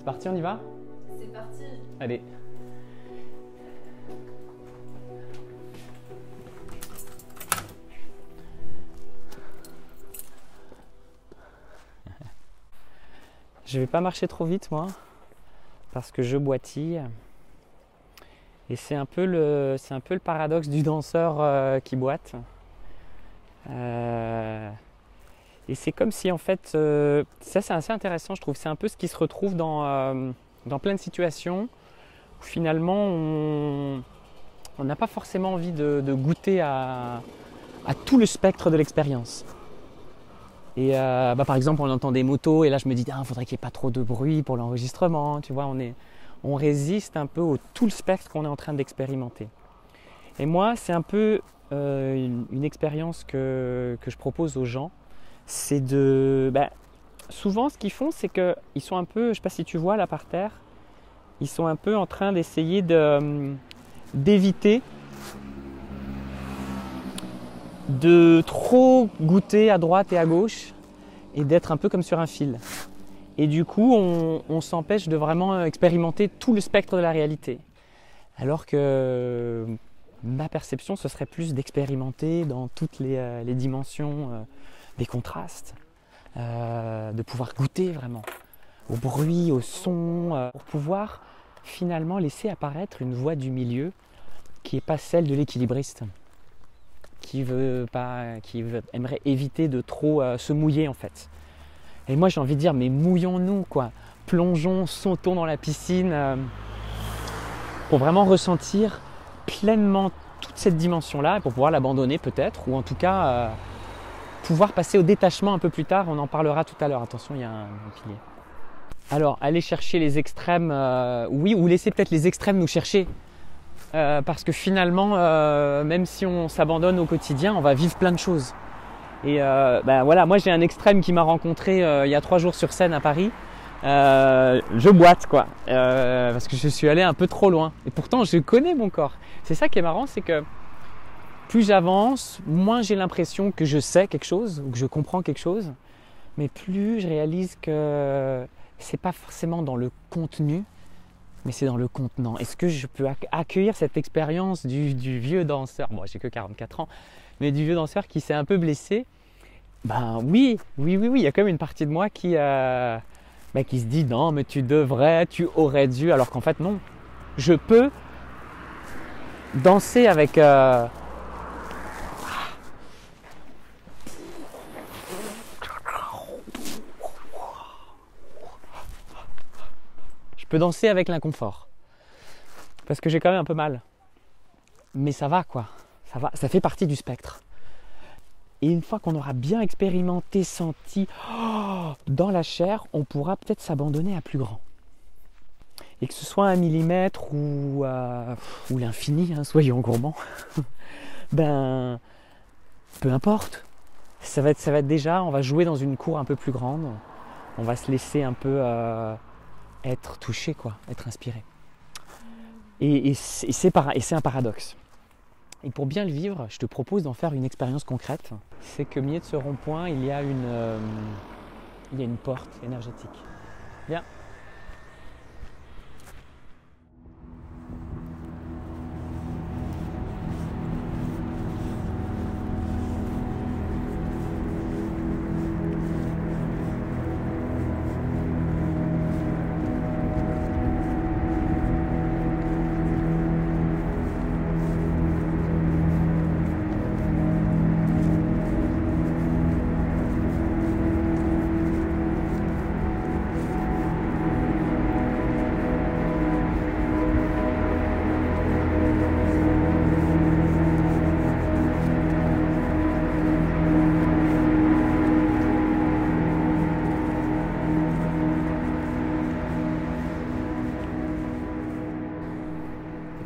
parti, on y va? C'est parti. Allez. Je vais pas marcher trop vite moi, parce que je boitille. Et c'est un peu le paradoxe du danseur qui boite. Et c'est comme si en fait, ça c'est assez intéressant je trouve, c'est un peu ce qui se retrouve dans plein de situations où finalement on n'a pas forcément envie de goûter à tout le spectre de l'expérience. Et par exemple on entend des motos et là je me dis il faudrait qu'il n'y ait pas trop de bruit pour l'enregistrement, tu vois, on résiste un peu au tout le spectre qu'on est en train d'expérimenter. Et moi c'est un peu une expérience que je propose aux gens, c'est de... souvent ce qu'ils font c'est qu'ils sont un peu, je ne sais pas si tu vois là par terre, ils sont un peu en train d'essayer d'éviter de trop goûter à droite et à gauche et d'être un peu comme sur un fil. Et du coup on s'empêche de vraiment expérimenter tout le spectre de la réalité. Alors que ma perception ce serait plus d'expérimenter dans toutes les dimensions des contrastes, de pouvoir goûter vraiment au bruit, au son, pour pouvoir finalement laisser apparaître une voie du milieu qui n'est pas celle de l'équilibriste, qui aimerait éviter de trop se mouiller en fait. Et moi j'ai envie de dire, mais mouillons-nous quoi, plongeons, sautons dans la piscine pour vraiment ressentir pleinement toute cette dimension-là, pour pouvoir l'abandonner peut-être, ou en tout cas pouvoir passer au détachement un peu plus tard, on en parlera tout à l'heure. Attention, il y a un pilier. Alors, aller chercher les extrêmes, oui, ou laisser peut-être les extrêmes nous chercher. Parce que finalement, même si on s'abandonne au quotidien, on va vivre plein de choses. Et voilà, moi j'ai un extrême qui m'a rencontré il y a 3 jours sur scène à Paris. Je boite quoi, parce que je suis allé un peu trop loin. Et pourtant, je connais mon corps. C'est ça qui est marrant, c'est que plus j'avance, moins j'ai l'impression que je sais quelque chose ou que je comprends quelque chose, mais plus je réalise que c'est pas forcément dans le contenu, mais c'est dans le contenant. Est-ce que je peux accueillir cette expérience du vieux danseur, moi j'ai que 44 ans, mais du vieux danseur qui s'est un peu blessé? Oui, il y a quand même une partie de moi qui se dit non, mais tu devrais, tu aurais dû, alors qu'en fait non, je peux danser avec je peux danser avec l'inconfort parce que j'ai quand même un peu mal, mais ça va quoi, ça fait partie du spectre. Et une fois qu'on aura bien expérimenté, senti dans la chair, on pourra peut-être s'abandonner à plus grand. Et que ce soit 1 millimètre ou l'infini, soyons gourmands, peu importe. Ça va être déjà, on va jouer dans une cour un peu plus grande, on va se laisser un peu être touché, quoi, être inspiré. Et c'est un paradoxe. Et pour bien le vivre, je te propose d'en faire une expérience concrète. C'est qu'au milieu de ce rond-point, il y a une porte énergétique. Viens.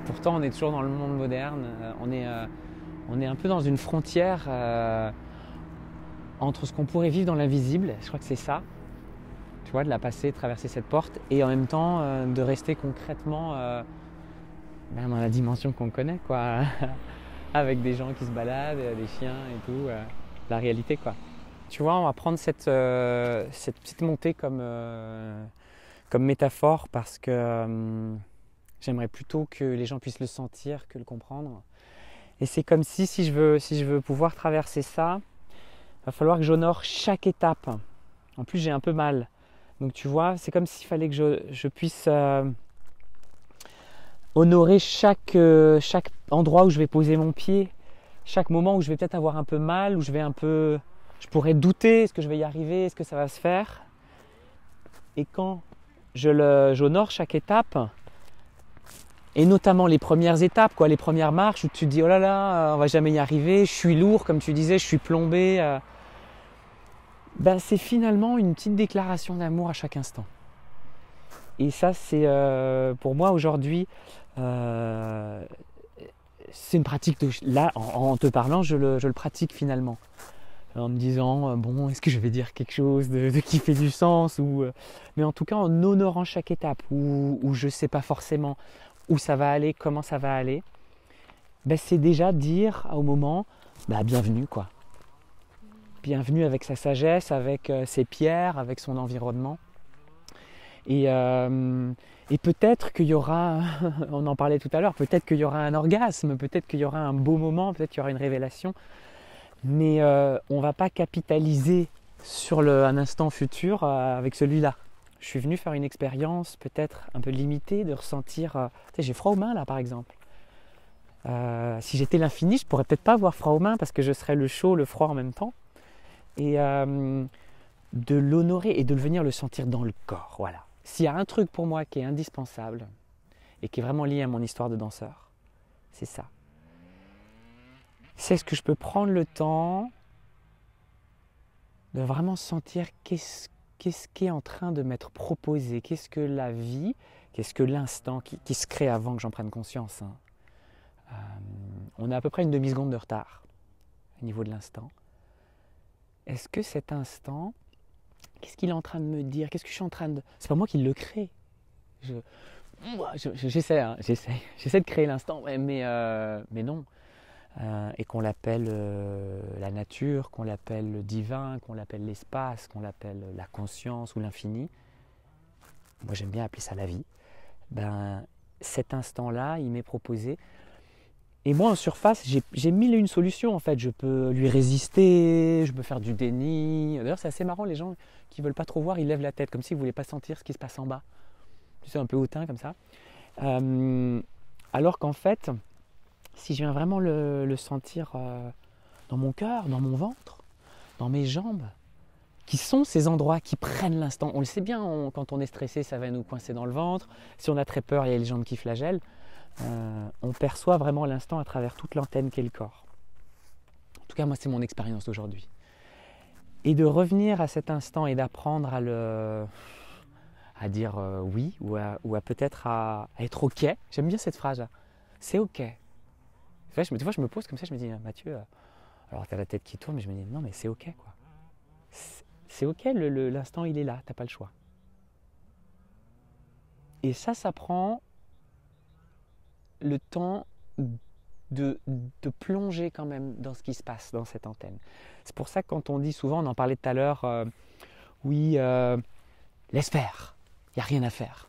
Pourtant, on est toujours dans le monde moderne. On est un peu dans une frontière entre ce qu'on pourrait vivre dans l'invisible, je crois que c'est ça, tu vois, de la passer, de traverser cette porte, et en même temps de rester concrètement dans la dimension qu'on connaît, quoi, avec des gens qui se baladent, des chiens et tout, la réalité, quoi. Tu vois, on va prendre cette petite montée comme comme métaphore parce que j'aimerais plutôt que les gens puissent le sentir que le comprendre. Et c'est comme si je veux pouvoir traverser ça, il va falloir que j'honore chaque étape. En plus, j'ai un peu mal. Donc tu vois, c'est comme s'il fallait que je puisse honorer chaque endroit où je vais poser mon pied, chaque moment où je vais peut-être avoir un peu mal, où je pourrais douter, est-ce que je vais y arriver, est-ce que ça va se faire. Et quand j'honore chaque étape, et notamment les premières étapes, les premières marches où tu te dis oh là là, on va jamais y arriver, je suis lourd, comme tu disais, je suis plombé. C'est finalement une petite déclaration d'amour à chaque instant. Et ça, c'est pour moi aujourd'hui, c'est une pratique. Là, en te parlant, je le pratique finalement. En me disant, bon, est-ce que je vais dire quelque chose qui fait du sens mais en tout cas, en honorant chaque étape, où je ne sais pas forcément où ça va aller, comment ça va aller, c'est déjà dire au moment, bienvenue quoi. Bienvenue avec sa sagesse, avec ses pierres, avec son environnement. Et peut-être qu'il y aura, on en parlait tout à l'heure, peut-être qu'il y aura un orgasme, peut-être qu'il y aura un beau moment, peut-être qu'il y aura une révélation. Mais on ne va pas capitaliser sur un instant futur avec celui-là. Je suis venu faire une expérience peut-être un peu limitée de ressentir... j'ai froid aux mains là par exemple. Si j'étais l'infini, je ne pourrais peut-être pas avoir froid aux mains parce que je serais le chaud, le froid en même temps. Et de l'honorer et de venir le sentir dans le corps. Voilà. S'il y a un truc pour moi qui est indispensable et qui est vraiment lié à mon histoire de danseur, c'est ça. C'est ce que je peux prendre le temps de vraiment sentir qu'est-ce qui est en train de m'être proposé, qu'est-ce que la vie, qu'est-ce que l'instant qui se crée avant que j'en prenne conscience. On a à peu près une demi-seconde de retard au niveau de l'instant. Est-ce que cet instant, qu'est-ce qu'il est en train de me dire? Qu'est-ce que je suis en train de... C'est pas moi qui le crée. J'essaie de créer l'instant, mais non. Et qu'on l'appelle la nature, qu'on l'appelle le divin, qu'on l'appelle l'espace, qu'on l'appelle la conscience ou l'infini. Moi j'aime bien appeler ça la vie. Cet instant-là, il m'est proposé. Et moi en surface, j'ai mille et une solutions en fait. Je peux lui résister, je peux faire du déni. D'ailleurs c'est assez marrant, les gens qui ne veulent pas trop voir, ils lèvent la tête comme s'ils ne voulaient pas sentir ce qui se passe en bas. Tu sais, un peu hautain comme ça. Alors qu'en fait, si je viens vraiment le sentir dans mon cœur, dans mon ventre, dans mes jambes, qui sont ces endroits qui prennent l'instant. On le sait bien, quand on est stressé, ça va nous coincer dans le ventre. Si on a très peur, il y a les jambes qui flagellent. On perçoit vraiment l'instant à travers toute l'antenne qu'est le corps. En tout cas, moi, c'est mon expérience d'aujourd'hui. Et de revenir à cet instant et d'apprendre à dire oui ou à peut-être à être OK. J'aime bien cette phrase-là. C'est OK. Des fois, je me pose comme ça, je me dis, Mathieu, alors tu as la tête qui tourne, mais je me dis, non, mais c'est OK, quoi. C'est OK, l'instant, il est là, tu n'as pas le choix. Et ça prend le temps de plonger quand même dans ce qui se passe dans cette antenne. C'est pour ça que quand on dit souvent, on en parlait tout à l'heure, oui, laisse faire, il n'y a rien à faire.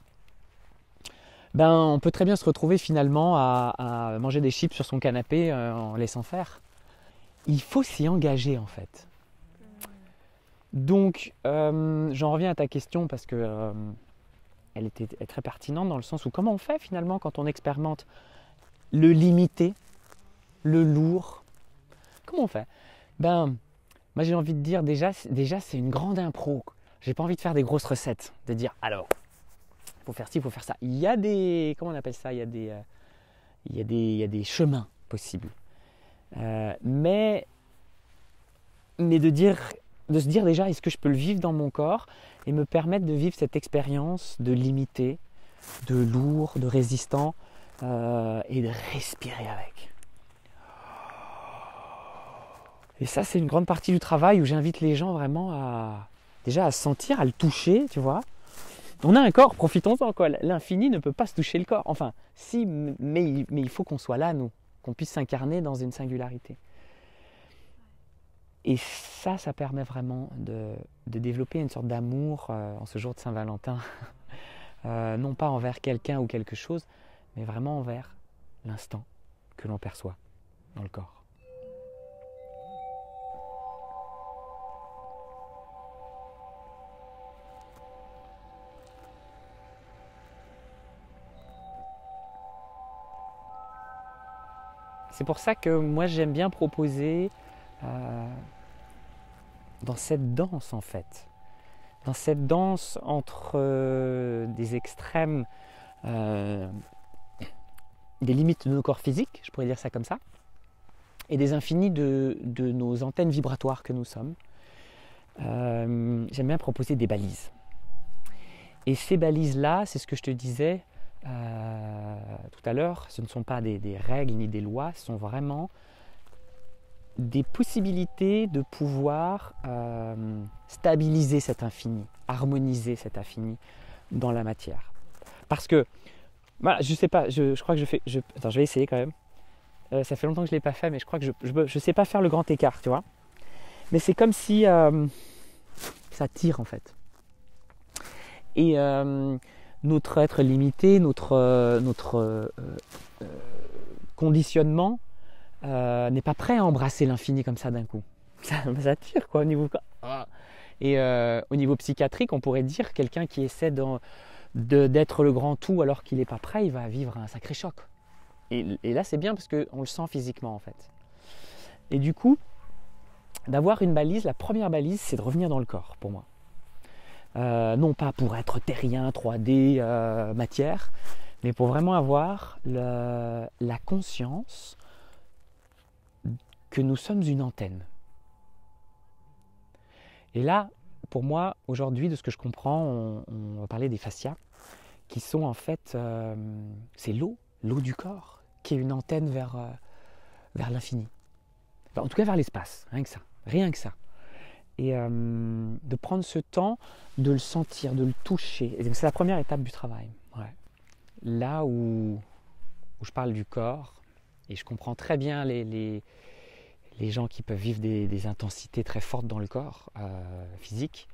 On peut très bien se retrouver finalement à manger des chips sur son canapé en laissant faire. Il faut s'y engager en fait. Donc, j'en reviens à ta question parce que elle est très pertinente dans le sens où comment on fait finalement quand on expérimente le limité, le lourd. Comment on fait? Moi j'ai envie de dire déjà c'est une grande impro. J'ai pas envie de faire des grosses recettes, de dire alors il faut faire ci, il faut faire ça. Il y a des, comment on appelle ça? Il y a des chemins possibles. Mais de se dire déjà, est-ce que je peux le vivre dans mon corps et me permettre de vivre cette expérience de limité, de lourd, de résistant et de respirer avec. Et ça, c'est une grande partie du travail où j'invite les gens vraiment à sentir, à le toucher, tu vois. On a un corps, profitons-en, quoi. L'infini ne peut pas se toucher le corps. Enfin, si, mais il faut qu'on soit là, nous, qu'on puisse s'incarner dans une singularité. Et ça permet vraiment de développer une sorte d'amour en ce jour de Saint-Valentin non pas envers quelqu'un ou quelque chose, mais vraiment envers l'instant que l'on perçoit dans le corps. C'est pour ça que moi j'aime bien proposer dans cette danse en fait, dans cette danse entre des extrêmes, des limites de nos corps physiques, je pourrais dire ça comme ça, et des infinis de nos antennes vibratoires que nous sommes. J'aime bien proposer des balises. Et ces balises-là, c'est ce que je te disais tout à l'heure, ce ne sont pas des règles ni des lois, ce sont vraiment des possibilités de pouvoir stabiliser cet infini, harmoniser cet infini dans la matière. Parce que, voilà, je sais pas, je crois que attends, je vais essayer quand même. Ça fait longtemps que je ne l'ai pas fait, mais je crois que je ne sais pas faire le grand écart, tu vois. Mais c'est comme si ça tire en fait. Et notre être limité, notre conditionnement n'est pas prêt à embrasser l'infini comme ça d'un coup. Ça tire quoi au niveau. Et au niveau psychiatrique, on pourrait dire quelqu'un qui essaie d'être le grand tout alors qu'il n'est pas prêt, il va vivre un sacré choc. Et là c'est bien parce qu'on le sent physiquement en fait. Et du coup, d'avoir une balise, la première balise c'est de revenir dans le corps pour moi. Non pas pour être terrien, 3D, matière, mais pour vraiment avoir la conscience que nous sommes une antenne. Et là, pour moi, aujourd'hui, de ce que je comprends, on va parler des fascias, qui sont en fait, c'est l'eau du corps, qui est une antenne vers l'infini. Enfin, en tout cas vers l'espace, rien que ça. Et de prendre ce temps de le sentir, de le toucher. Et c'est la première étape du travail. Ouais. Là où je parle du corps, et je comprends très bien les gens qui peuvent vivre des intensités très fortes dans le corps physique,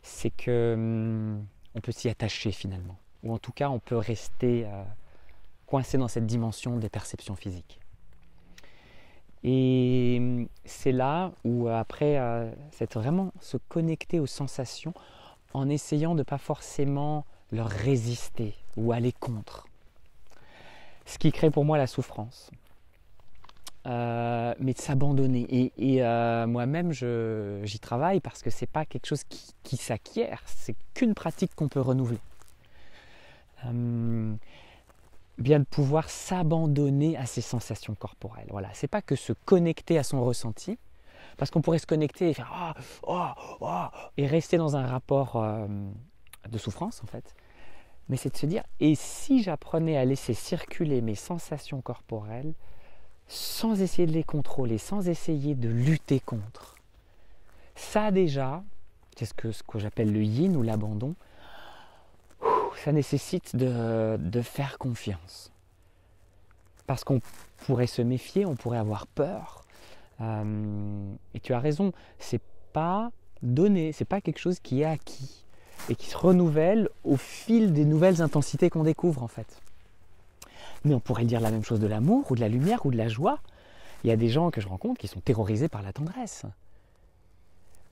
c'est qu'on peut s'y attacher finalement. Ou en tout cas, on peut rester coincé dans cette dimension des perceptions physiques. Et c'est là où après, c'est vraiment se connecter aux sensations en essayant de ne pas forcément leur résister ou aller contre. Ce qui crée pour moi la souffrance. Mais de s'abandonner. Et moi-même, j'y travaille parce que ce n'est pas quelque chose qui s'acquiert, c'est qu'une pratique qu'on peut renouveler. Bien de pouvoir s'abandonner à ses sensations corporelles. Voilà, c'est pas que se connecter à son ressenti, parce qu'on pourrait se connecter et faire et rester dans un rapport de souffrance en fait. Mais c'est de se dire, et si j'apprenais à laisser circuler mes sensations corporelles sans essayer de les contrôler, sans essayer de lutter contre. Ça déjà, c'est ce que j'appelle le yin ou l'abandon. Ça nécessite de faire confiance. Parce qu'on pourrait se méfier, on pourrait avoir peur. Et tu as raison, c'est pas donné, c'est pas quelque chose qui est acquis et qui se renouvelle au fil des nouvelles intensités qu'on découvre en fait. Mais on pourrait dire la même chose de l'amour ou de la lumière ou de la joie. Il y a des gens que je rencontre qui sont terrorisés par la tendresse.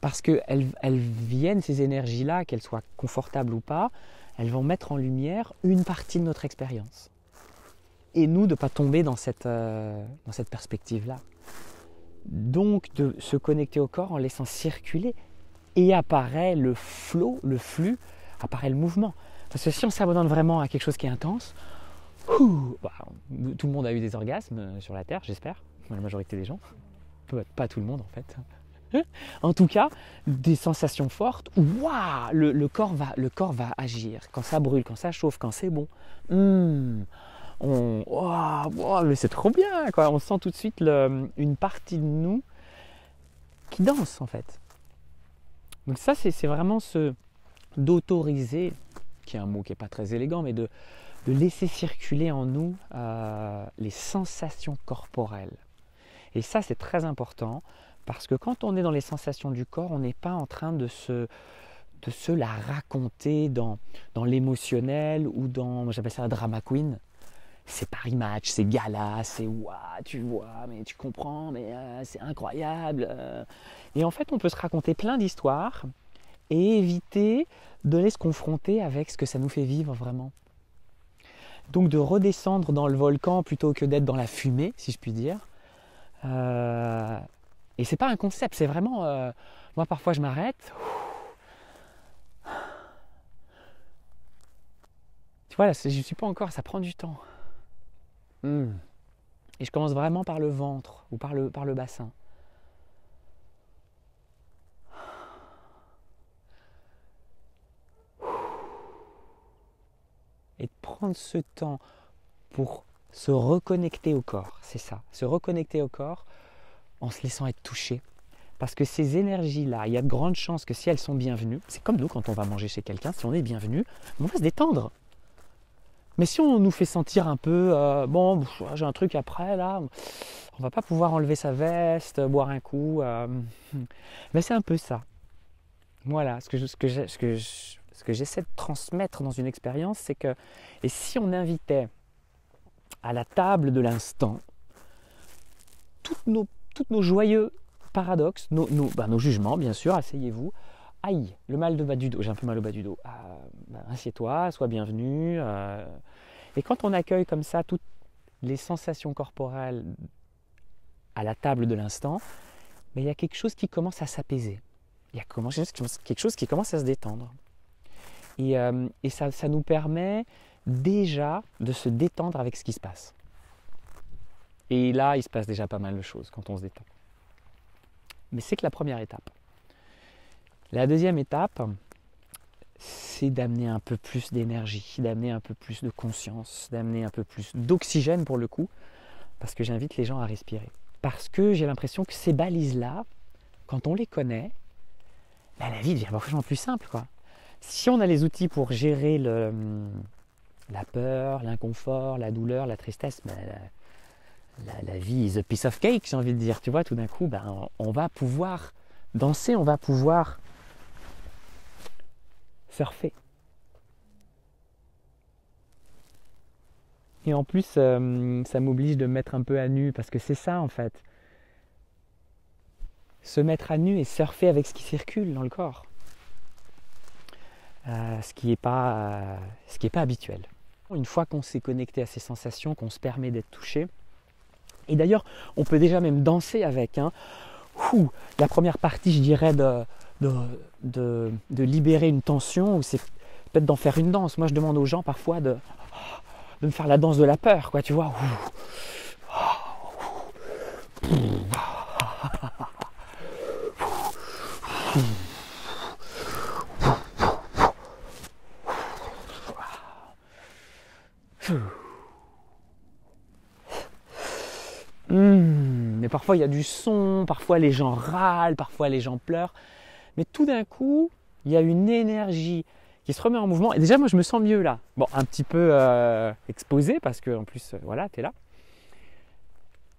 Parce qu'elles viennent, ces énergies-là, qu'elles soient confortables ou pas, elles vont mettre en lumière une partie de notre expérience. Et nous, de ne pas tomber dans cette perspective-là. Donc, de se connecter au corps en laissant circuler. Et apparaît le flow, le flux, apparaît le mouvement. Parce que si on s'abandonne vraiment à quelque chose qui est intense, tout le monde a eu des orgasmes sur la Terre, j'espère, la majorité des gens. Pas tout le monde en fait. En tout cas, des sensations fortes où le corps va agir. Quand ça brûle, quand ça chauffe, quand c'est bon. Mais c'est trop bien, quoi. On sent tout de suite une partie de nous qui danse en fait. Donc ça, c'est vraiment d'autoriser, qui est un mot qui n'est pas très élégant, mais de laisser circuler en nous les sensations corporelles. Et ça, c'est très important. Parce que quand on est dans les sensations du corps, on n'est pas en train de de se la raconter dans l'émotionnel ou dans, moi j'appelle ça la drama queen. C'est Paris Match, c'est gala, c'est ouah, tu vois, mais tu comprends, mais c'est incroyable. Et en fait, on peut se raconter plein d'histoires et éviter de les se confronter avec ce que ça nous fait vivre vraiment. Donc de redescendre dans le volcan plutôt que d'être dans la fumée, si je puis dire. Et c'est pas un concept, c'est vraiment... moi parfois je m'arrête. Tu vois, là, je ne suis pas encore, ça prend du temps. Et je commence vraiment par le ventre ou par le bassin. Et de prendre ce temps pour se reconnecter au corps, c'est ça, se reconnecter au corps en se laissant être touché. Parce que ces énergies-là, il y a de grandes chances que si elles sont bienvenues, c'est comme nous quand on va manger chez quelqu'un, si on est bienvenu, on va se détendre. Mais si on nous fait sentir un peu, bon, j'ai un truc après, là, on va pas pouvoir enlever sa veste, boire un coup. Mais c'est un peu ça. Voilà, ce que j'essaie de transmettre dans une expérience, c'est que, et si on invitait à la table de l'instant, toutes nos joyeux paradoxes, nos jugements, bien sûr, asseyez-vous. Aïe, le mal de bas du dos, j'ai un peu mal au bas du dos. Assieds-toi, sois bienvenu. Et quand on accueille comme ça toutes les sensations corporelles à la table de l'instant, il y a quelque chose qui commence à s'apaiser. Il y a quelque chose qui commence à se détendre. Et ça nous permet déjà de se détendre avec ce qui se passe. Et là, il se passe déjà pas mal de choses quand on se détend. Mais c'est que la première étape. La deuxième étape, c'est d'amener un peu plus d'énergie, d'amener un peu plus de conscience, d'amener un peu plus d'oxygène pour le coup, parce que j'invite les gens à respirer. Parce que j'ai l'impression que ces balises-là, quand on les connaît, la vie devient vachement plus simple, quoi. Si on a les outils pour gérer la peur, l'inconfort, la douleur, la tristesse, la vie is a piece of cake, j'ai envie de dire. Tu vois, tout d'un coup, on va pouvoir danser, on va pouvoir surfer. Et en plus, ça m'oblige de me mettre un peu à nu, parce que c'est ça en fait. Se mettre à nu et surfer avec ce qui circule dans le corps. Ce qui n'est pas habituel. Une fois qu'on s'est connecté à ces sensations, qu'on se permet d'être touché, et d'ailleurs, on peut déjà même danser avec. La première partie, je dirais, de libérer une tension, ou c'est peut-être d'en faire une danse. Moi, je demande aux gens parfois de me faire la danse de la peur, quoi, tu vois. Mais parfois il y a du son, parfois les gens râlent, parfois les gens pleurent. Mais tout d'un coup, il y a une énergie qui se remet en mouvement. Et déjà, moi, je me sens mieux là. Bon, un petit peu exposé parce que en plus, voilà, tu es là.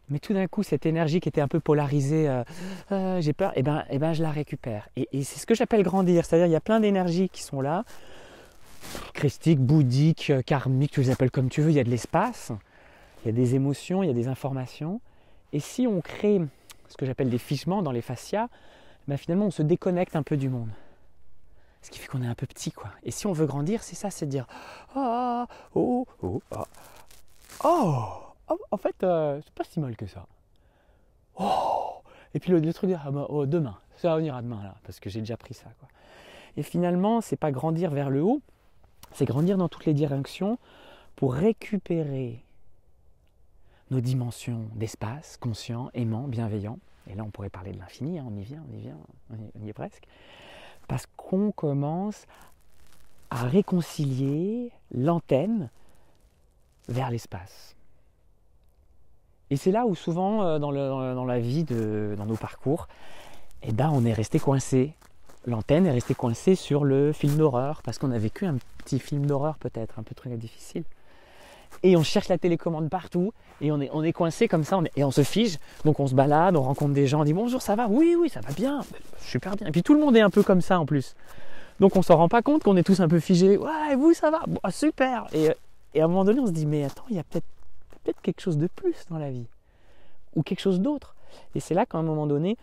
Mais tout d'un coup, cette énergie qui était un peu polarisée, j'ai peur, et ben, je la récupère. Et c'est ce que j'appelle grandir. C'est-à-dire, il y a plein d'énergies qui sont là. Christiques, bouddhiques, karmiques, tu les appelles comme tu veux. Il y a de l'espace, il y a des émotions, il y a des informations. Et si on crée ce que j'appelle des fichements dans les fascias, finalement, on se déconnecte un peu du monde. Ce qui fait qu'on est un peu petit, quoi. Et si on veut grandir, c'est ça, c'est de dire en fait, c'est pas si mal que ça. Et puis le truc de demain, ça va venir à demain, là, parce que j'ai déjà pris ça, quoi. Et finalement, c'est pas grandir vers le haut, c'est grandir dans toutes les directions pour récupérer nos dimensions d'espace, conscient, aimant, bienveillant. Et là, on pourrait parler de l'infini, on y est presque. Parce qu'on commence à réconcilier l'antenne vers l'espace. Et c'est là où souvent, dans la vie, dans nos parcours, on est resté coincé. L'antenne est restée coincée sur le film d'horreur, parce qu'on a vécu un petit film d'horreur peut-être, un peu très difficile. Et on cherche la télécommande partout, et on est coincé comme ça, et on se fige, donc on se balade, on rencontre des gens, on dit bonjour, ça va? Oui, ça va bien, super bien. Et puis tout le monde est un peu comme ça en plus. Donc on s'en rend pas compte qu'on est tous un peu figés. Ouais, et vous, ça va? Bon, super. Et à un moment donné, on se dit, mais attends, il y a peut-être quelque chose de plus dans la vie. Ou quelque chose d'autre. Et c'est là qu'à un moment donné,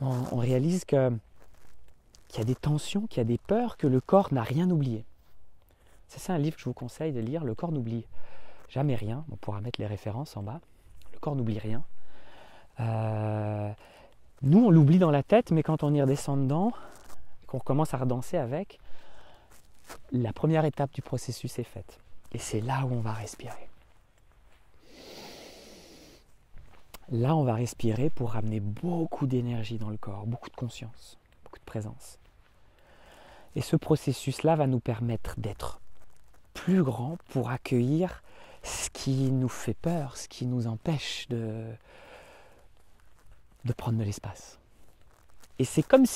on réalise qu'il y a des tensions, qu'il y a des peurs, que le corps n'a rien oublié. C'est ça un livre que je vous conseille de lire, Le corps n'oublie jamais rien. On pourra mettre les références en bas. Le corps n'oublie rien. Nous, on l'oublie dans la tête, mais quand on y redescend dedans, qu'on recommence à redanser avec, la première étape du processus est faite. Et c'est là où on va respirer. Là, on va respirer pour ramener beaucoup d'énergie dans le corps, beaucoup de conscience, beaucoup de présence. Et ce processus-là va nous permettre d'être plus grand pour accueillir ce qui nous fait peur, ce qui nous empêche de prendre de l'espace. Et c'est comme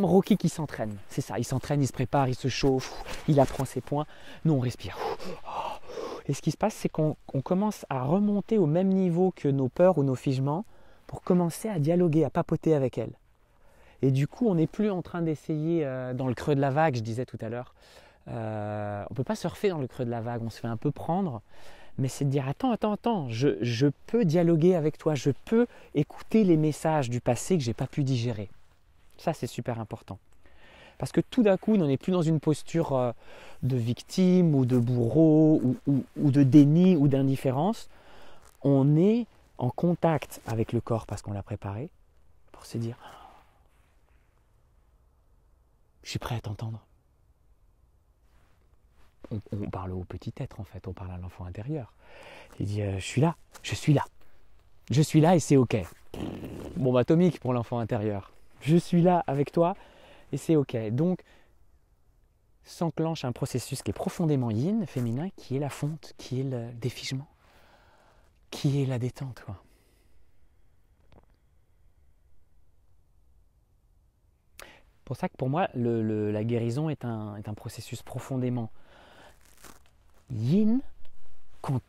Rocky qui s'entraîne. C'est ça, il s'entraîne, il se prépare, il se chauffe, il apprend ses points. Nous, on respire. Et ce qui se passe, c'est qu'on commence à remonter au même niveau que nos peurs ou nos figements pour commencer à dialoguer, à papoter avec elles. Et du coup, on n'est plus en train d'essayer dans le creux de la vague, je disais tout à l'heure. On ne peut pas surfer dans le creux de la vague, on se fait un peu prendre. Mais c'est de dire, attends, je peux dialoguer avec toi, je peux écouter les messages du passé que je n'ai pas pu digérer. Ça, c'est super important. Parce que tout d'un coup, on n'est plus dans une posture de victime ou de bourreau ou de déni ou d'indifférence. On est en contact avec le corps parce qu'on l'a préparé pour se dire, je suis prêt à t'entendre. On parle au petit être en fait, on parle à l'enfant intérieur. Il dit je suis là et c'est ok. Bombe atomique pour l'enfant intérieur. Je suis là avec toi et c'est ok. Donc s'enclenche un processus qui est profondément yin, féminin, qui est la fonte, qui est le défigement, qui est la détente, quoi. C'est pour ça que pour moi, la guérison est un processus profondément yin quand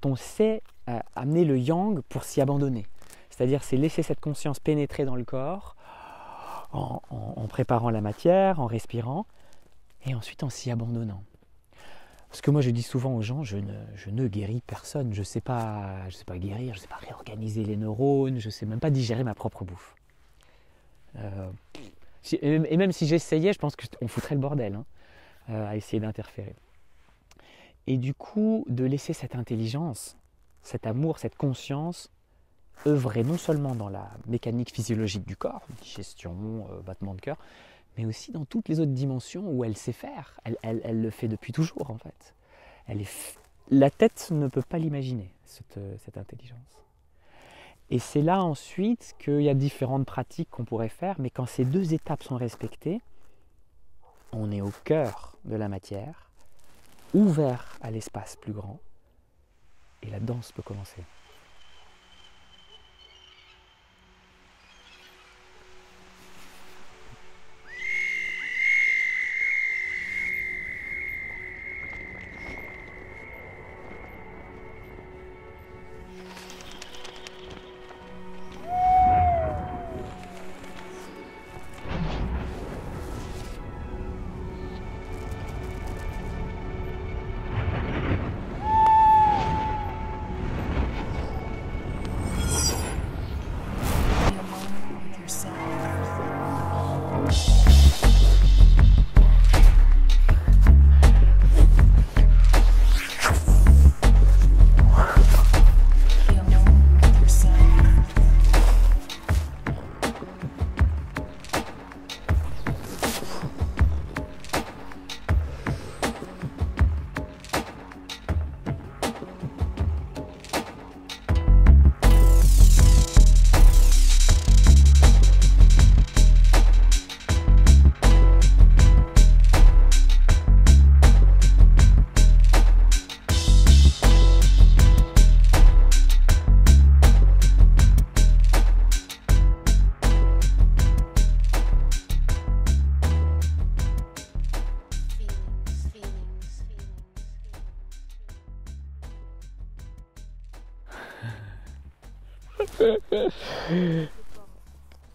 on sait amener le yang pour s'y abandonner. C'est-à-dire, c'est laisser cette conscience pénétrer dans le corps en préparant la matière, en respirant, et ensuite en s'y abandonnant. Parce que moi, je dis souvent aux gens, je ne guéris personne. Je ne sais pas guérir, je ne sais pas réorganiser les neurones, je ne sais même pas digérer ma propre bouffe. Et même si j'essayais, je pense qu'on foutrait le bordel à essayer d'interférer. Et du coup, de laisser cette intelligence, cet amour, cette conscience œuvrer non seulement dans la mécanique physiologique du corps, digestion, battement de cœur, mais aussi dans toutes les autres dimensions où elle sait faire. Elle le fait depuis toujours en fait. La tête ne peut pas l'imaginer, cette intelligence. Et c'est là ensuite qu'il y a différentes pratiques qu'on pourrait faire, mais quand ces deux étapes sont respectées, on est au cœur de la matière, ouvert à l'espace plus grand, et la danse peut commencer.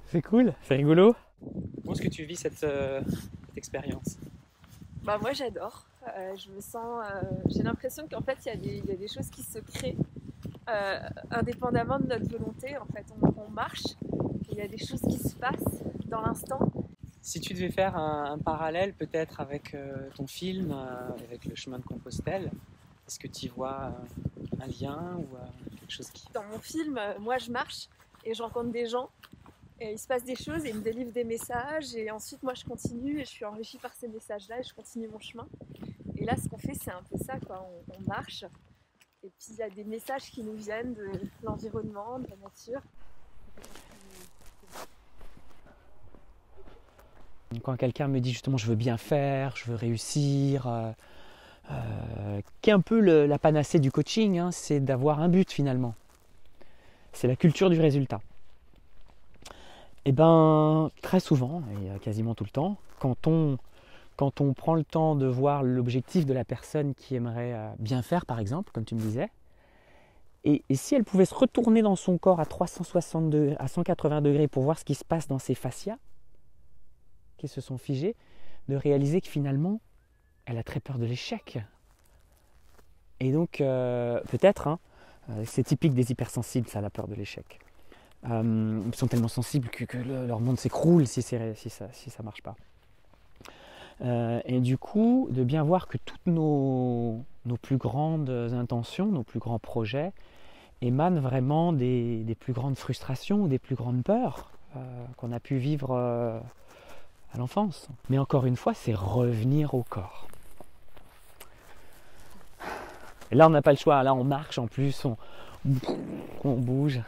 C'est cool, c'est rigolo. Comment est-ce que tu vis cette expérience? Bah moi j'adore. Je me sens, j'ai l'impression qu'en fait il y a des choses qui se créent indépendamment de notre volonté. En fait, on marche, et il y a des choses qui se passent dans l'instant. Si tu devais faire un parallèle peut-être avec ton film, avec le chemin de Compostelle, est-ce que tu y vois un lien ou quelque chose qui... Dans mon film, moi je marche et je rencontre des gens. Et il se passe des choses et ils me délivrent des messages et ensuite moi je continue et je suis enrichie par ces messages-là et je continue mon chemin. Et là ce qu'on fait c'est un peu ça quoi, on marche et puis il y a des messages qui nous viennent de l'environnement, de la nature. Quand quelqu'un me dit justement je veux bien faire, je veux réussir, qui est un peu la panacée du coaching, hein, c'est d'avoir un but finalement. C'est la culture du résultat. Et ben très souvent, et quasiment tout le temps, quand on prend le temps de voir l'objectif de la personne qui aimerait bien faire par exemple, comme tu me disais, et si elle pouvait se retourner dans son corps à 360 à 180 degrés pour voir ce qui se passe dans ses fascias, qui se sont figés, de réaliser que finalement, elle a très peur de l'échec. Et donc, peut-être, hein, c'est typique des hypersensibles, ça, la peur de l'échec. Ils sont tellement sensibles que leur monde s'écroule si ça ne marche pas. Et du coup, de bien voir que toutes nos plus grandes intentions, nos plus grands projets, émanent vraiment des plus grandes frustrations ou des plus grandes peurs qu'on a pu vivre à l'enfance. Mais encore une fois, c'est revenir au corps. Et là, on n'a pas le choix. Là, on marche en plus, on bouge.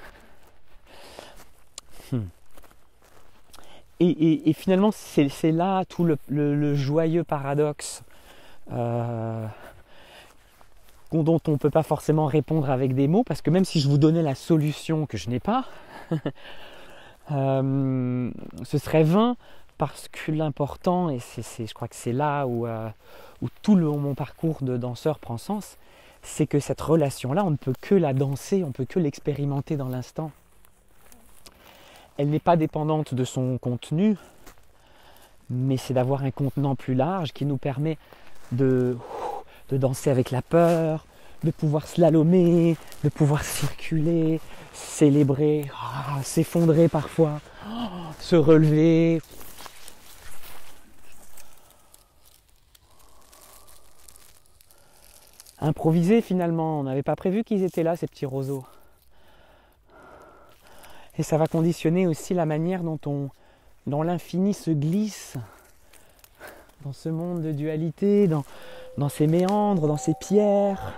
Et finalement, c'est là tout le joyeux paradoxe dont on ne peut pas forcément répondre avec des mots, parce que même si je vous donnais la solution que je n'ai pas, ce serait vain, parce que l'important, et je crois que c'est là où tout mon parcours de danseur prend sens, c'est que cette relation-là, on ne peut que la danser, on ne peut que l'expérimenter dans l'instant. Elle n'est pas dépendante de son contenu, mais c'est d'avoir un contenant plus large qui nous permet de danser avec la peur, de pouvoir slalomer, de pouvoir circuler, célébrer, s'effondrer parfois, se relever. Improviser finalement, on n'avait pas prévu qu'ils étaient là, ces petits roseaux. Et ça va conditionner aussi la manière dont l'infini se glisse dans ce monde de dualité, dans ces méandres, dans ces pierres,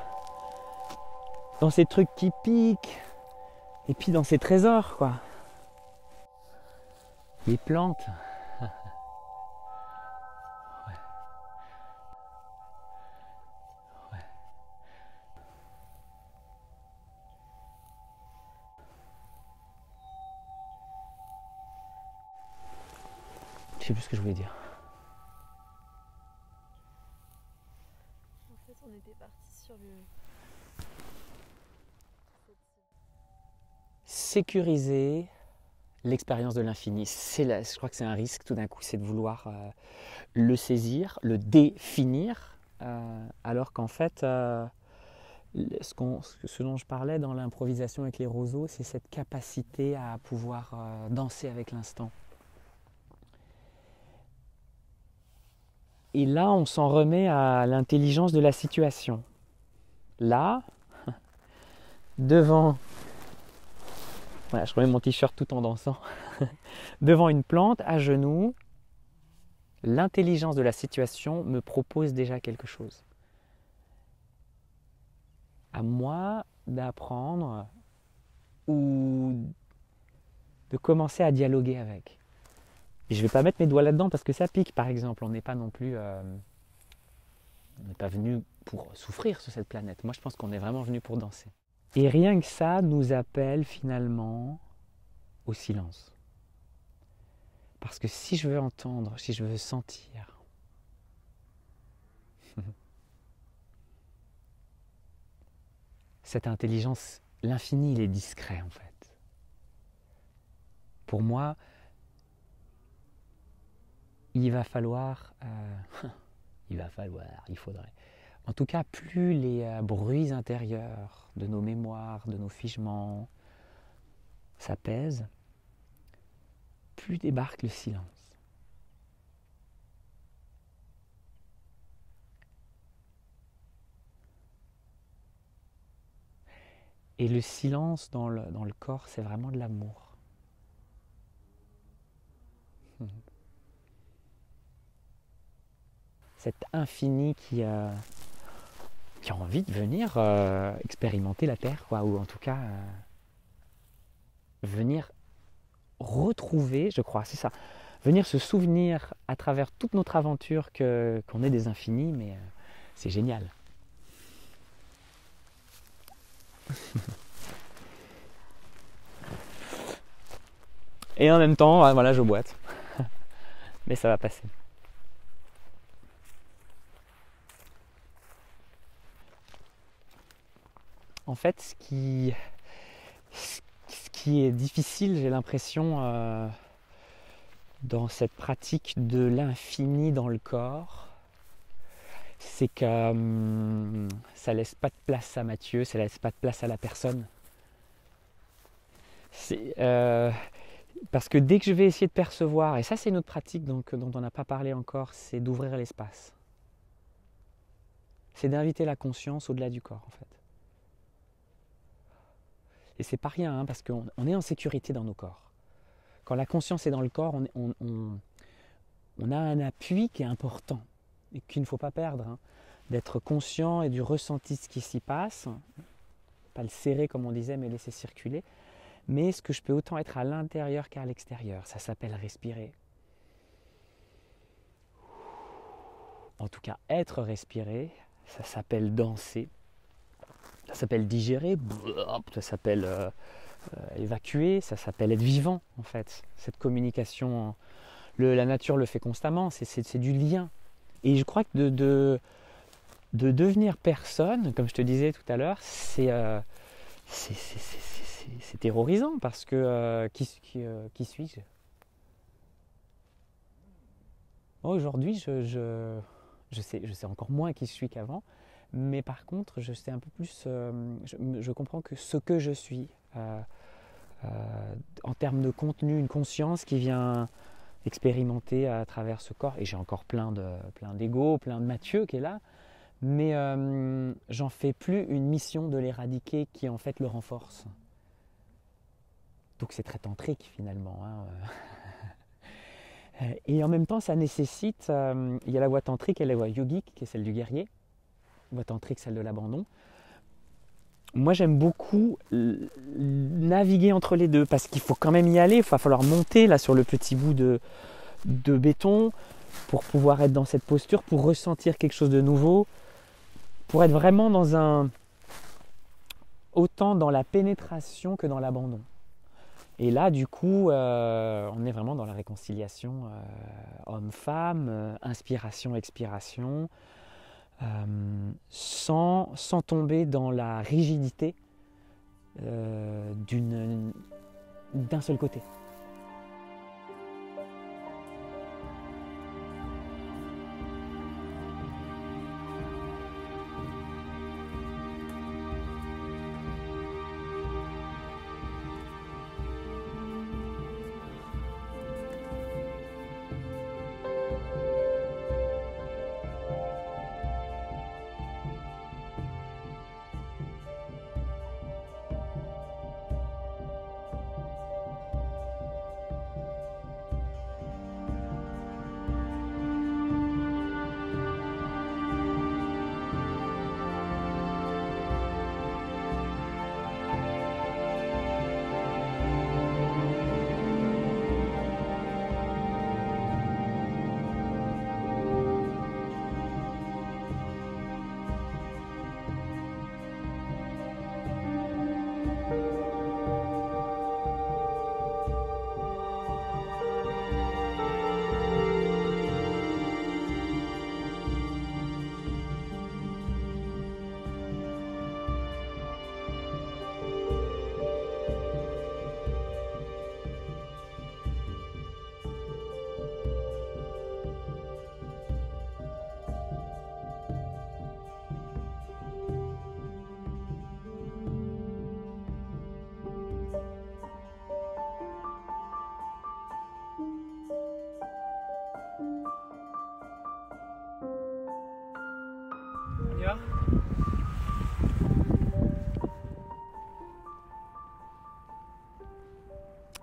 dans ces trucs qui piquent, et puis dans ces trésors, quoi. Les plantes. Ouais. Ouais. Je sais plus ce que je voulais dire. En fait on était parti sur le... Sécuriser l'expérience de l'infini. Je crois que c'est un risque tout d'un coup, c'est de vouloir le saisir, le définir, alors qu'en fait, ce dont je parlais dans l'improvisation avec les roseaux, c'est cette capacité à pouvoir danser avec l'instant. Et là, on s'en remet à l'intelligence de la situation. Là, devant... Voilà, je remets mon t-shirt tout en dansant. Devant une plante, à genoux, l'intelligence de la situation me propose déjà quelque chose. À moi d'apprendre ou de commencer à dialoguer avec. Et je ne vais pas mettre mes doigts là-dedans parce que ça pique, par exemple. On n'est pas non plus... on n'est pas venu pour souffrir sur cette planète. Moi, je pense qu'on est vraiment venu pour danser. Et rien que ça nous appelle finalement au silence. Parce que si je veux entendre, si je veux sentir, cette intelligence, l'infini, il est discret en fait. Pour moi, il va falloir, il faudrait. En tout cas, plus les bruits intérieurs de nos mémoires, de nos figements s'apaisent, plus débarque le silence. Et le silence dans le corps, c'est vraiment de l'amour. Cet infini qui a envie de venir expérimenter la Terre, quoi, ou en tout cas venir retrouver, je crois, c'est ça, venir se souvenir à travers toute notre aventure qu'on est des infinis, mais c'est génial. Et en même temps, voilà, je boite. Mais ça va passer. En fait, ce qui est difficile, j'ai l'impression, dans cette pratique de l'infini dans le corps, c'est que ça laisse pas de place à Mathieu, ça laisse pas de place à la personne. Parce que dès que je vais essayer de percevoir, et ça c'est une autre pratique dont on n'a pas parlé encore, c'est d'ouvrir l'espace. C'est d'inviter la conscience au-delà du corps en fait. Et c'est pas rien, hein, parce qu'on est en sécurité dans nos corps. Quand la conscience est dans le corps, on a un appui qui est important et qu'il ne faut pas perdre. Hein. D'être conscient et du ressenti de ce qui s'y passe, pas le serrer comme on disait, mais laisser circuler. Mais est-ce que je peux autant être à l'intérieur qu'à l'extérieur? Ça s'appelle respirer. En tout cas, être respiré, ça s'appelle danser. Ça s'appelle digérer, ça s'appelle évacuer, ça s'appelle être vivant en fait. Cette communication, la nature le fait constamment, c'est du lien. Et je crois que de devenir personne, comme je te disais tout à l'heure, c'est terrorisant parce que qui suis-je? Aujourd'hui, je sais encore moins qui je suis qu'avant. Mais par contre, je sais un peu plus, je comprends que ce que je suis, en termes de contenu, une conscience qui vient expérimenter à travers ce corps. Et j'ai encore plein d'ego, plein de Mathieu qui est là, mais j'en fais plus une mission de l'éradiquer qui en fait le renforce. Donc c'est très tantrique finalement. Hein. Et en même temps, ça nécessite, il y a la voie tantrique et la voie yogique, qui est celle du guerrier. Voie tantrique, celle de l'abandon. Moi, j'aime beaucoup naviguer entre les deux parce qu'il faut quand même y aller. Il va falloir monter là sur le petit bout de béton pour pouvoir être dans cette posture, pour ressentir quelque chose de nouveau, pour être vraiment autant dans la pénétration que dans l'abandon. Et là, du coup, on est vraiment dans la réconciliation homme-femme, inspiration-expiration. Sans tomber dans la rigidité d'un seul côté.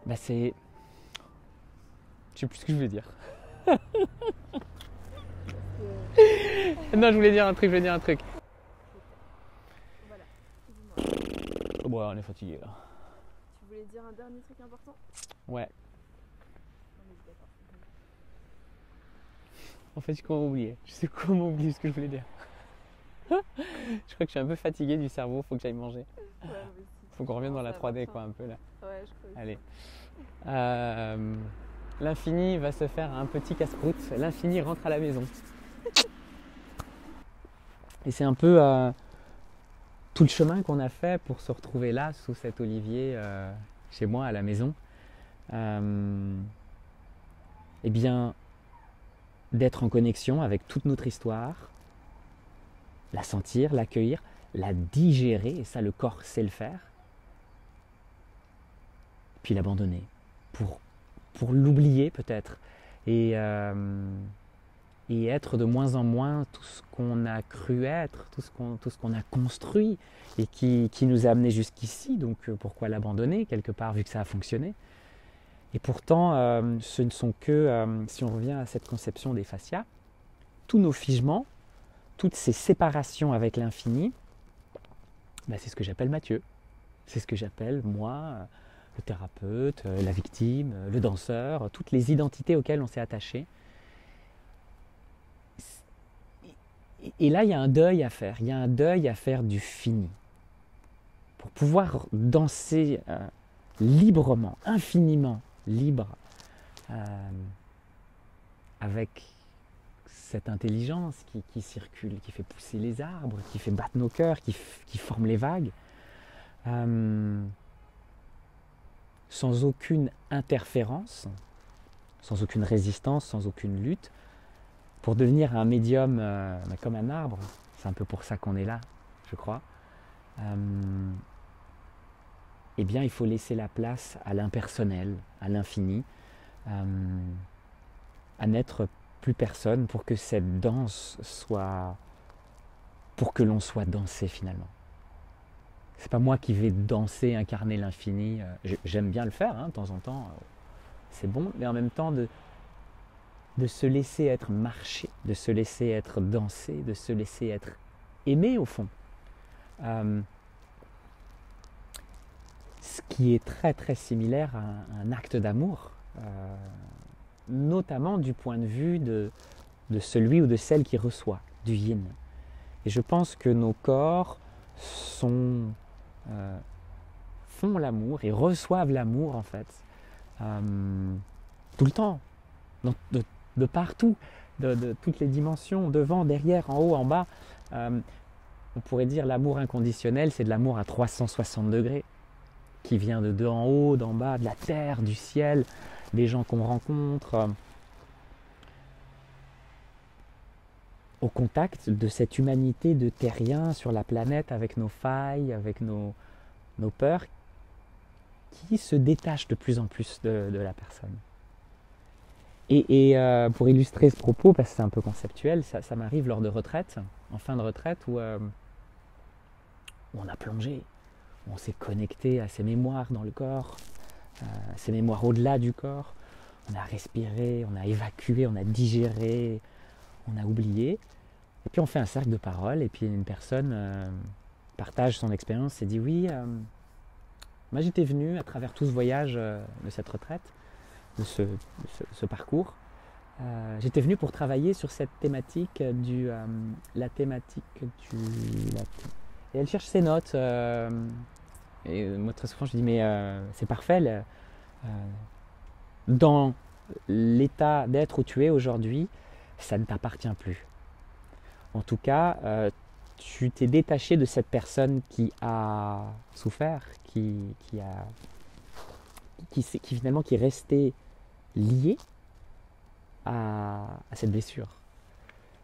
Bah c'est... Je sais plus ce que je voulais dire. Non, je voulais dire un truc. Voilà, dis-moi. Bon, on est fatigué là. Tu voulais dire un dernier truc important? Ouais. Non, mais d'accord. En fait, je sais comment oublier ce que je voulais dire. Je crois que je suis un peu fatigué du cerveau, faut que j'aille manger. Ouais, mais si. Faut qu'on revienne dans la Ça va 3D pas. quoi, un peu là. Ouais, je crois aussi. Allez. L'infini va se faire un petit casse-croûte. L'infini rentre à la maison. Et c'est un peu tout le chemin qu'on a fait pour se retrouver là, sous cet olivier, chez moi, à la maison. Eh bien, d'être en connexion avec toute notre histoire, la sentir, l'accueillir, la digérer, et ça le corps sait le faire, puis l'abandonner, pour l'oublier peut-être, et être de moins en moins tout ce qu'on a cru être, tout ce qu'on a construit, et qui nous a amenés jusqu'ici, donc pourquoi l'abandonner quelque part, vu que ça a fonctionné. Et pourtant, ce ne sont que, si on revient à cette conception des fascias, tous nos figements, toutes ces séparations avec l'infini, bah, c'est ce que j'appelle Mathieu. C'est ce que j'appelle, moi, le thérapeute, la victime, le danseur, toutes les identités auxquelles on s'est attaché. Et là, il y a un deuil à faire. Il y a un deuil à faire du fini. Pour pouvoir danser librement, infiniment libre, avec cette intelligence qui circule, qui fait pousser les arbres, qui fait battre nos cœurs, qui forme les vagues, sans aucune interférence, sans aucune résistance, sans aucune lutte, pour devenir un médium comme un arbre. C'est un peu pour ça qu'on est là, je crois. Eh bien, il faut laisser la place à l'impersonnel, à l'infini, à n'être plus personne pour que cette danse soit... pour que l'on soit dansé finalement. C'est pas moi qui vais danser, incarner l'infini. J'aime bien le faire, hein, de temps en temps, c'est bon, mais en même temps de se laisser être marché, de se laisser être dansé, de se laisser être aimé au fond. Ce qui est très très similaire à un acte d'amour, notamment du point de vue de celui ou de celle qui reçoit, du yin. Et je pense que nos corps font l'amour et reçoivent l'amour en fait, tout le temps, de partout, de toutes les dimensions, devant, derrière, en haut, en bas. On pourrait dire l'amour inconditionnel, c'est de l'amour à 360 degrés, qui vient de en haut, d'en bas, de la terre, du ciel, des gens qu'on rencontre, au contact de cette humanité de terriens sur la planète, avec nos failles, avec nos peurs, qui se détachent de plus en plus de la personne. Et pour illustrer ce propos, parce que c'est un peu conceptuel, ça m'arrive lors de retraites, en fin de retraite, où on a plongé, où on s'est connecté à ces mémoires dans le corps, ces mémoires au-delà du corps. On a respiré, on a évacué, on a digéré, on a oublié. Et puis on fait un cercle de parole, et puis une personne partage son expérience et dit oui, moi j'étais venu à travers tout ce voyage de cette retraite, de ce parcours, j'étais venu pour travailler sur cette thématique et elle cherche ses notes, et moi très souvent je dis mais c'est parfait, dans l'état d'être où tu es aujourd'hui, ça ne t'appartient plus. En tout cas, tu t'es détaché de cette personne qui a souffert, qui finalement qui est restée liée à cette blessure.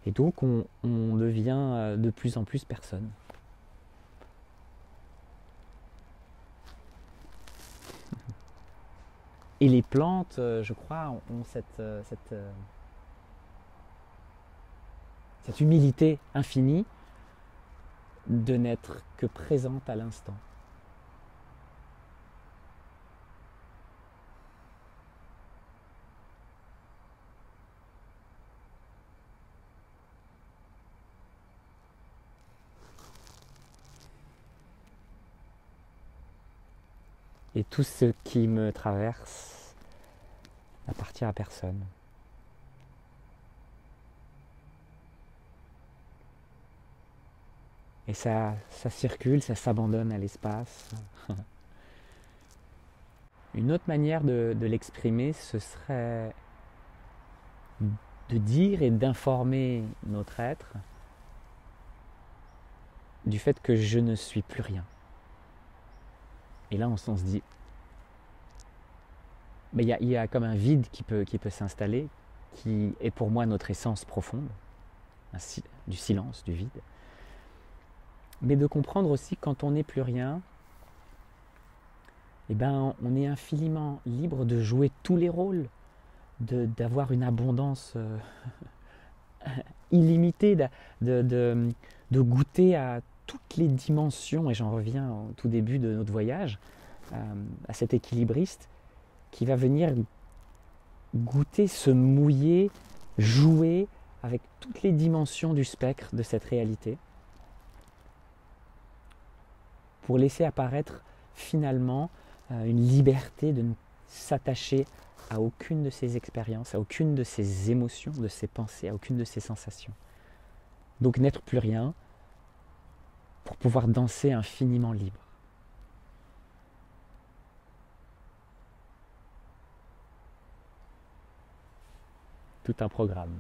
Et donc on devient de plus en plus personne. Et les plantes, je crois, ont cette humilité infinie de n'être que présente à l'instant. Et tout ce qui me traverse n'appartient à personne. Et ça circule, ça s'abandonne à l'espace. Une autre manière de l'exprimer, ce serait de dire et d'informer notre être du fait que je ne suis plus rien. Et là, on se dit, mais il y a comme un vide qui peut s'installer, qui est pour moi notre essence profonde, du silence, du vide. Mais de comprendre aussi que quand on n'est plus rien, eh ben, on est infiniment libre de jouer tous les rôles, d'avoir une abondance illimitée, de goûter à toutes les dimensions, et j'en reviens au tout début de notre voyage, à cet équilibriste qui va venir goûter, se mouiller, jouer avec toutes les dimensions du spectre de cette réalité, pour laisser apparaître finalement une liberté de ne s'attacher à aucune de ces expériences, à aucune de ces émotions, de ces pensées, à aucune de ces sensations. Donc n'être plus rien pour pouvoir danser infiniment libre. Tout un programme.